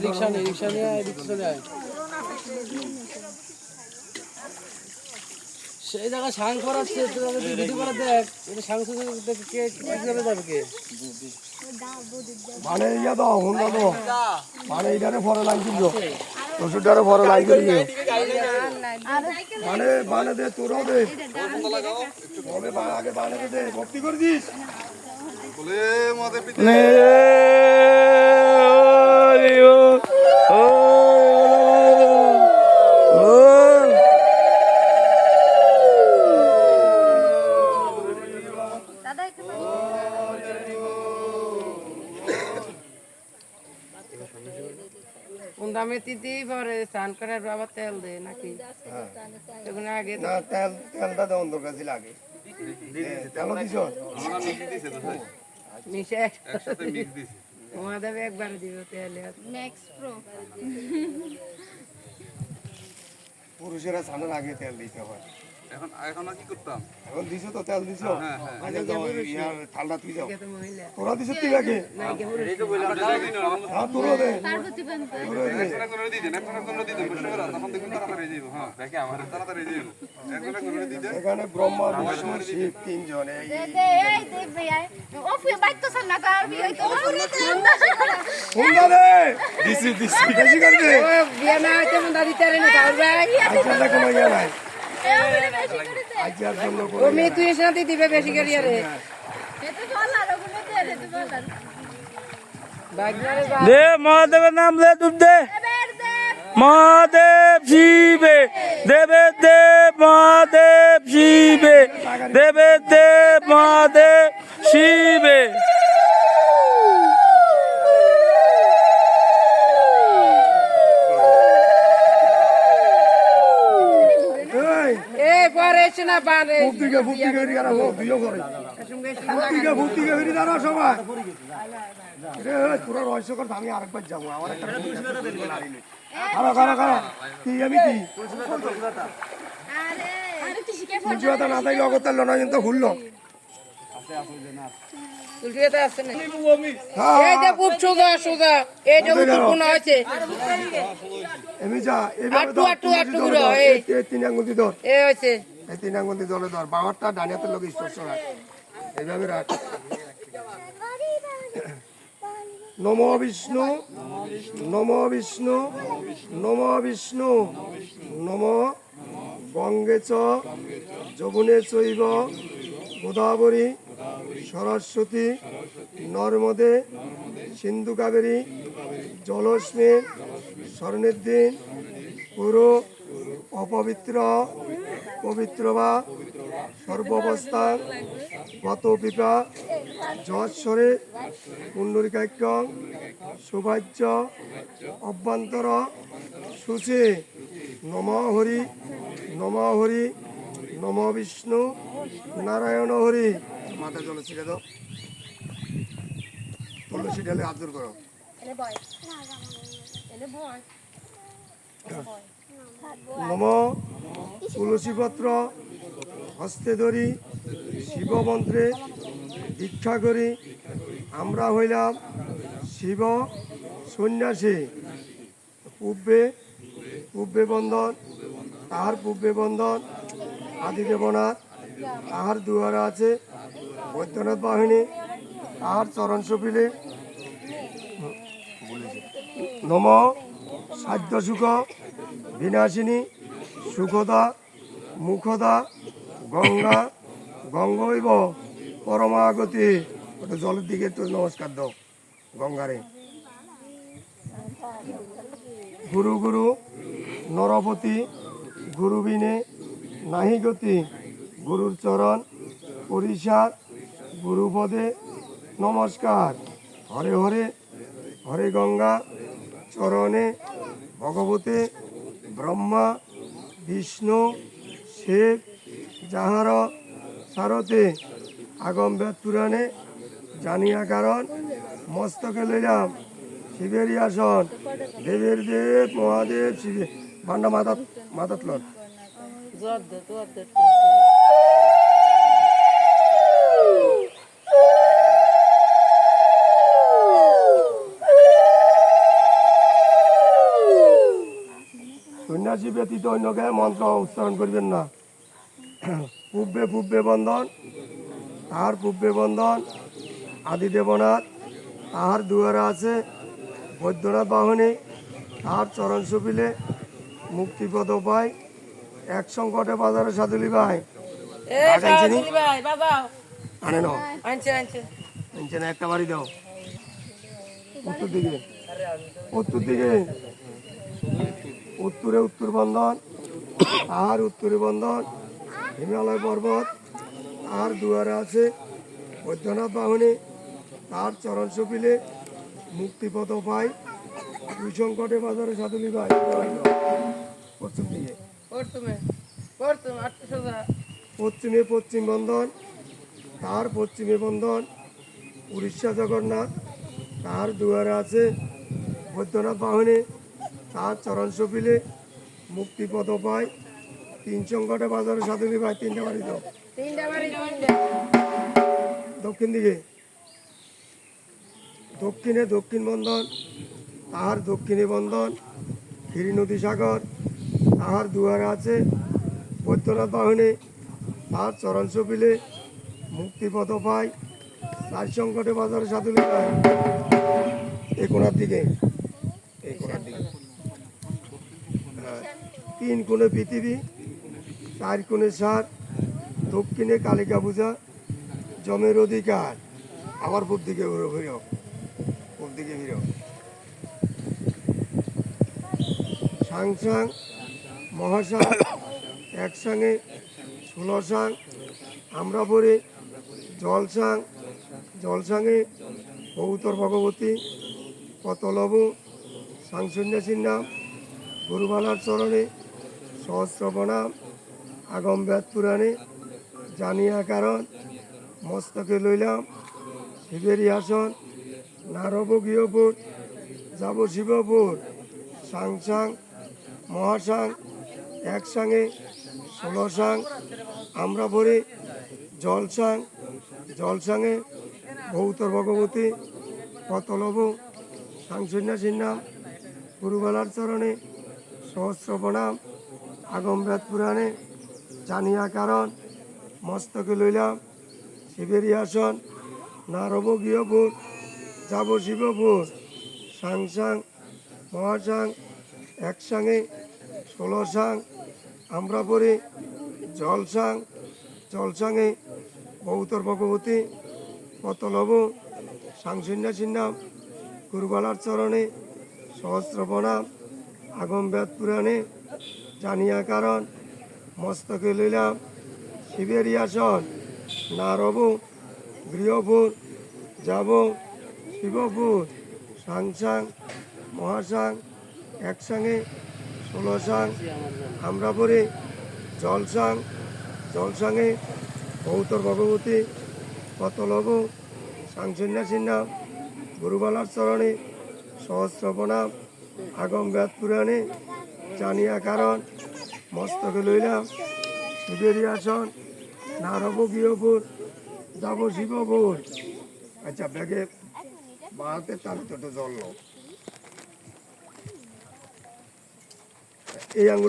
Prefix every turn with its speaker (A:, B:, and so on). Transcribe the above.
A: রিক্সা নিয়ে চলে যায় সেই জায়গায় সাং করাচ্ছে ভিডিও করে দেখ এটা সাং কে কিভাবে যাবে কে
B: মানে ইয়া দাও হুন্ডা দাও মানে এটারে ফরে লাইন দিল ওষুধটারে ফরে লাইন করে দিও মানে দে তোরাও দে তবে আগে বানে দে ভক্তি করে দিস বলে মদে পিতে
C: দামে তিতি পরে স্নান করার বাবা তেল দে নাকি তখন আগে
B: না তেলটা দেওয়ার দরকার ছিল আগে তেল দিছ
C: মিশে দেবে একবার দিব তেল
D: ম্যাক্স প্রো
B: পুরুষেরা স্নানের আগে তেল দিতে হয়
E: এখন কি করতাম
B: এখন দিছো তো তেল দিছো আগে যাও ইয়ার থালটা তুই যাও
C: মহিলা
B: তোরা দিছো তুই আগে
E: এই তো বললাম
B: হ্যাঁ তোরা দে
D: পার্বতী বান
E: একটা করে দিবেন একটা করে দিবেন বুঝতে পারো তখন দেখুন তাড়াতাড়ি যাইবো হ্যাঁ দেখে আমার তাড়াতাড়ি যাইবো একটা করে দিতে
B: এখানে ব্রহ্মা বিষ্ণু শিব তিনজন এই
D: দে ভাই ও ফি বাইতো সামনা কার বি হইতো
B: হুন্ডা দে দিছি বেশি করে দে
C: ও বিয়া না হইতে মন্দা দিতে রে না কাউর ভাই
B: আজকে কোনো ইয়া নাই
D: এ বেশি করে দে
B: আজকে আর জন্য
C: ও মে তুই সাথে দিবে বেশি করে রে
D: এতে বলার ওগুলো দে রে তুই বলার
C: বাগনারে
A: দে মহাদেবের নাম দে ডুব দে
D: এবার দে
A: মহাদেব শিবে দেবে দেব মহাদেব শিবে দেবে দেব মহাদেব শিবে
B: এই
C: এ পরে এসে না বারে
B: ফুটিকে রিয়ারা হোক দিও করে ফুটিকে হইরি দাঁড়া সবাই রে পুরো রহস্যকর আমি আরেকবার যাবো আমার একটা খারা কি আমি কি
D: আরে আরে তুই শিখে
B: তুলসী পাতা না তাই লগত লনা কিন্তু হুললো
C: তুলসিতে আছে না এই যে খুব সোজা এই যে কোন আছে
B: এমি যা এইভাবে
C: আটু গুলো এই
B: তিন আঙ্গুল ধর
C: এই হইছে
B: এই তিন আঙ্গুল ধরে ধর বাবারটা ডানিয়াতে লোক স্পর্শ রাখ এইভাবে রাখ নমো বিষ্ণু নমো বিষ্ণু নমো বিষ্ণু নমো গঙ্গে চ যমুনে চৈব গোদাবরী সরস্বতী নর্মদে সিন্ধু কাবেরী জলস্মে স্বর্ণেদ্দিন পুরো অপবিত্র পবিত্র বা সর্বাবস্থান গত পিপা যশ্বরে পুণ্ডরিকাক্ষ সৌভাগ্য অভ্যন্তর শুচি নম হরি নম বিষ্ণু নারায়ণ হরি মাথা জল ছিটে দাও তুলসী ঢেলে হাত জোর করো নম তুলসী পত্র হস্তে ধরি শিব মন্ত্রে দীক্ষা করি আমরা হইলাম শিব সন্ন্যাসী পূর্বে বন্ধন তাহার পূর্বে বন্ধন আদি দেবনাথ তাহার দুয়ারে আছে বৈদ্যনাথ বাহিনী তাহার চরণ সপিলে নম সাধ্য সুখ বিনাশিনী সুখদা মুখদা গঙ্গা গঙ্গৈব পরমাগতি ওটা জলের দিকে একটু নমস্কার দাও গঙ্গারে গুরু গুরু নরপতি গুরুবিনে নাহি গতি গুরুর চরণ পরিসার গুরুপদে নমস্কার হরে হরে হরে গঙ্গা চরণে ভগবতে ব্রহ্মা বিষ্ণু শিব যাহার সারতে আগম বেদ পুরাণে জানিয়া কারণ মস্তকে লইলাম শিবেরই আসন দেবের দেব মহাদেব শিবে ভান্ডা মাথাত লন সন্ন্যাসী ব্যতীত অন্যকে মন্ত্র উচ্চারণ করবেন না। পূর্বে পূর্বে বন্ধন, তাহার পূর্বে বন্ধন, আদি দেবনাথ তাহার দুয়ারে আছে, বৈদ্যনাথ বাহনে তাহার চরণ সুপিলে মুক্তিপদ পায়, এক সংকটে বাজারে সাধুলি ভাই
C: এ সাজলি ভাই বাজাও
B: আনে না
C: আনছে আনছে
B: নিচে না একটা বাড়ি দাও উত্তর দিকে, উত্তর দিকে, উত্তরে উত্তর বন্ধন, তাহার উত্তরে বন্ধন, হিমালয় পর্বত তাহার দুয়ারে আছে, বৈদ্যনাথ বাহনে তার চরণ সপিলে মুক্তিপদ পায়, দুই সংকটে বাজারে সাধুলি ভাই পশ্চিম দিকে,
C: প্রথমে 8 সোজা
B: পশ্চিমে পশ্চিম বন্ধন, তার পশ্চিমে বন্ধন, উড়িষ্যা জগন্নাথ তার দুয়ারে আছে, বৈদ্যনাথ বাহনে তার চরণ সপিলে মুক্তিপদ পায়, তিন সংকটে বাজারে সাধুলি ভাই তিনটা বাড়ি দাও
C: 3টা বাড়ি 3টা
B: দক্ষিণ দিকে, দক্ষিণে দক্ষিণ বন্ধন, তাহার দক্ষিণে বন্ধন, গিরি নদী সাগর তাহার দুয়ারে আছে, বৈদ্যনাথ বাহনে তাহার চরণ সপিলে মুক্তিপদ পায়, চার সংকটে বাজারে সাধুলি পায় এই কোণার দিকে, এই কোণার দিকে, হ্যাঁ, তিন কোণে পৃথিবী, চার কোণে সার, দক্ষিণে কালিকা পূজা, জমের অধিকার, আবার পূব দিকে ফিরো, পূব দিকে ফিরো, সাংসাং মহাসাং একসঙ্গে 16 সাং, আমরা পড়ি জলসাং, জলসাঙে কৌতর ভগবতী, কত লবু সাং সন্ন্যাসীর নাম, গুরুবালার চরণে সহস্র প্রণাম, আগম বেদ পুরাণে জানিয়া কারণ, মস্তকে লইলাম শিবেরই আসন, নারব গৃহপুর যাব শিবপুর, সাং সাং মহাসাং একসঙ্গে 16 সাং, আমরা পড়ি জলসাং, জলসাঙে গৌতর ভগবতী, কত লবু সাং সন্ন্যাসীর নাম, গুরুবালার চরণে সহস্র প্রণাম, আগম বেদ পুরাণে জানিয়া কারণ, মস্তকে লইলাম শিবেরই আসন, নারব গৃহপুর যাব শিবপুর, সাং সাং মহাসাং একসঙ্গে 16 সাং, আমরা পড়ি জলসাং, জলসাঙে গৌতর ভগবতী, কত লবু সাং সন্ন্যাসীর নাম, গুরুবালার চরণে সহস্র প্রণাম, আগম বেদ পুরাণে জানিয়া কারণ, মস্তকে লইলাম শিবেরই আসন, নারব গৃহপুর যাব শিবপুর, সাং সাং মহাসাং একসঙ্গে 16 সাং, আমরা পড়ি জলসাং, জলসাঙে গৌতর ভগবতী, কত লবু সাং সন্ন্যাসীর নাম, গুরুবালার চরণে সহস্র প্রণাম, আগম বেদ পুরাণে জানিয়া কারণ, মস্তকে লইলাম শিবেরই আসন, নারব গৃহপুর যাব শিবপুর। আচ্ছা ব্যাগে বাড়াতে তাহলে তো জল এই আঙুল